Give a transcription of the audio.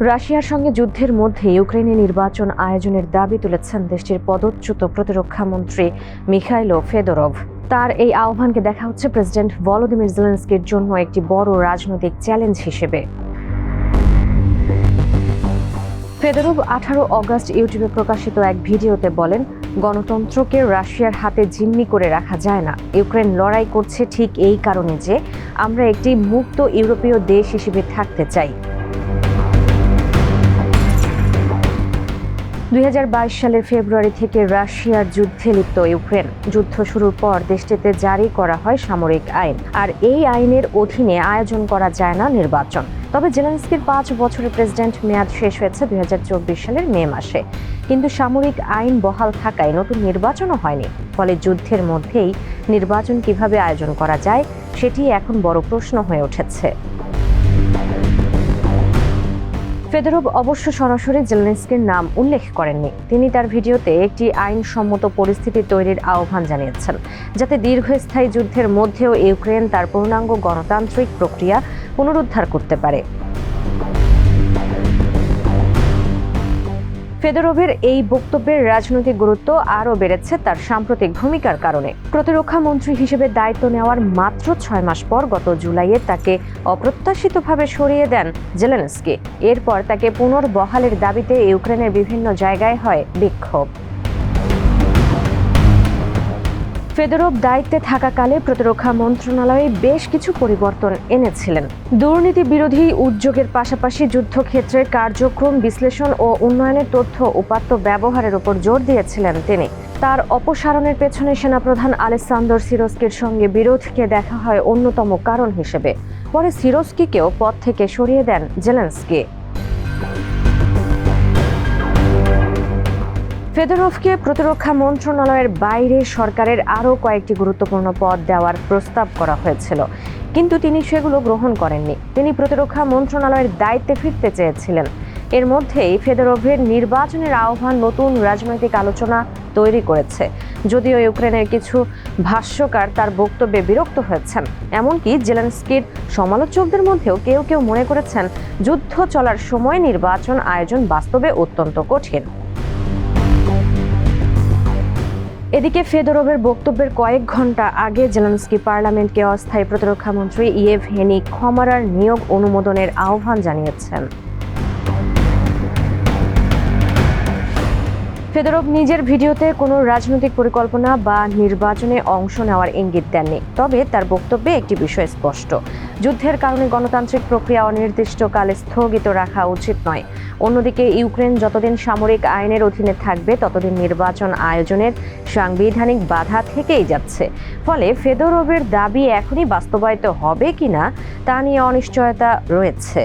রাশিয়ার সঙ্গে যুদ্ধের মধ্যে ইউক্রেনে নির্বাচন আয়োজনের দাবি তুলেছেন দেশটির পদচ্যুত প্রতিরক্ষা মন্ত্রী মিখাইলো ফেদোরভ। তার এই আহ্বানকে দেখা হচ্ছে প্রেসিডেন্ট ভলোদিমির জেলেনস্কির জন্য একটি বড় রাজনৈতিক চ্যালেঞ্জ হিসেবে। ফেদোরভ 18 অগস্ট ইউটিউবে প্রকাশিত এক ভিডিওতে বলেন, গণতন্ত্রকে রাশিয়ার হাতে জিম্মি করে রাখা যায় না। ইউক্রেন লড়াই করছে ঠিক এই কারণে যে আমরা একটি মুক্ত ইউরোপীয় দেশ হিসেবে থাকতে চাই। 2022 সালের ফেব্রুয়ারি থেকে রাশিয়ার যুদ্ধে লিপ্ত ইউক্রেন। যুদ্ধ শুরুর পর দেশটিতে জারি করা হয় সামরিক আইন, আর এই আইনের অধীনে আয়োজন করা যায় না নির্বাচন। তবে জেলেনস্কির 5 বছরের প্রেসিডেন্ট মেয়াদ শেষ হয়েছে 2024 সালের মে মাসে, কিন্তু সামরিক আইন বহাল থাকায় নতুন নির্বাচনও হয়নি। ফলে যুদ্ধের মধ্যেই নির্বাচন কিভাবে আয়োজন করা যায় সেটি এখন বড় প্রশ্ন হয়ে উঠেছে। ফেদোরভ অবশ্য সরাসরি জেলেনস্কির নাম উল্লেখ করেননি। তিনি তার ভিডিওতে একটি আইনসম্মত পরিস্থিতি তৈরির আহ্বান জানিয়েছেন, যাতে দীর্ঘস্থায়ী যুদ্ধের মধ্যেও ইউক্রেন তার পূর্ণাঙ্গ গণতান্ত্রিক প্রক্রিয়া পুনরুদ্ধার করতে পারে। ফেদোরভের এই বক্তব্যের রাজনৈতিক গুরুত্ব আরও বেড়েছে তার সাম্প্রতিক ভূমিকার কারণে। প্রতিরক্ষা মন্ত্রী হিসেবে দায়িত্ব নেওয়ার মাত্র 6 মাস পর গত জুলাইয়ে তাকে অপ্রত্যাশিতভাবে সরিয়ে দেন জেলেনস্কি। এরপর তাকে পুনর্বহালের দাবিতে ইউক্রেনের বিভিন্ন জায়গায় হয় বিক্ষোভ। ফেদোরভ দায়িত্বে থাকাকালে প্রতিরক্ষা মন্ত্রণালয়ে বেশ কিছু পরিবর্তন এনেছিলেন। দুর্নীতি বিরোধী উদ্যোগের পাশাপাশি যুদ্ধক্ষেত্রের কার্যক্রম বিশ্লেষণ ও উন্নয়নের তথ্য উপাত্ত ব্যবহারের উপর জোর দিয়েছিলেন তিনি। তার অপসারণের পেছনে সেনাপ্রধান আলেসান্দর সিরস্কির সঙ্গে বিরোধকে দেখা হয় অন্যতম কারণ হিসেবে। পরে সিরস্কিকেও পদ থেকে সরিয়ে দেন জেলেনস্কি। ফেদোরভকে প্রতিরক্ষা মন্ত্রণালয়ের বাইরে সরকারের আরও কয়েকটি গুরুত্বপূর্ণ পদ দেওয়ার প্রস্তাব করা হয়েছিল, কিন্তু তিনি সেগুলো গ্রহণ করেননি। তিনি প্রতিরক্ষা মন্ত্রণালয়ের দায়িত্বে ফিরতে চেয়েছিলেন। এর মধ্যেই ফেদোরভের নির্বাচনের আহ্বান নতুন রাজনৈতিক আলোচনা তৈরি করেছে। যদিও ইউক্রেনের কিছু ভাষ্যকার তার বক্তব্যে বিরক্ত হয়েছেন, এমনকি জেলেনস্কির সমালোচকদের মধ্যেও কেউ কেউ মনে করেছেন যুদ্ধ চলার সময় নির্বাচন আয়োজন বাস্তবে অত্যন্ত কঠিন। এদিকে ফেদোরভের বক্তব্যের কয়েক ঘন্টা আগে জেলেনস্কি পার্লামেন্টকে অস্থায়ী প্রতিরক্ষা মন্ত্রী ইয়েভহেনি খমারার নিয়োগ অনুমোদনের আহ্বান জানিয়েছেন। ফেদোরভ নিজের ভিডিওতে কোনো রাজনৈতিক পরিকল্পনা বা নির্বাচনে অংশ নেওয়ার ইঙ্গিত দেননি। তবে তার বক্তব্যে একটি বিষয় স্পষ্ট, যুদ্ধের কারণে গণতান্ত্রিক প্রক্রিয়া অনির্দিষ্টকালে স্থগিত রাখা উচিত নয়। অন্যদিকে ইউক্রেন যতদিন সামরিক আইনের অধীনে থাকবে ততদিন নির্বাচন আয়োজনের সাংবিধানিক বাধা থেকেই যাচ্ছে। ফলে ফেদোরভের দাবি এখনই বাস্তবায়িত হবে কিনা তা নিয়ে অনিশ্চয়তা রয়েছে।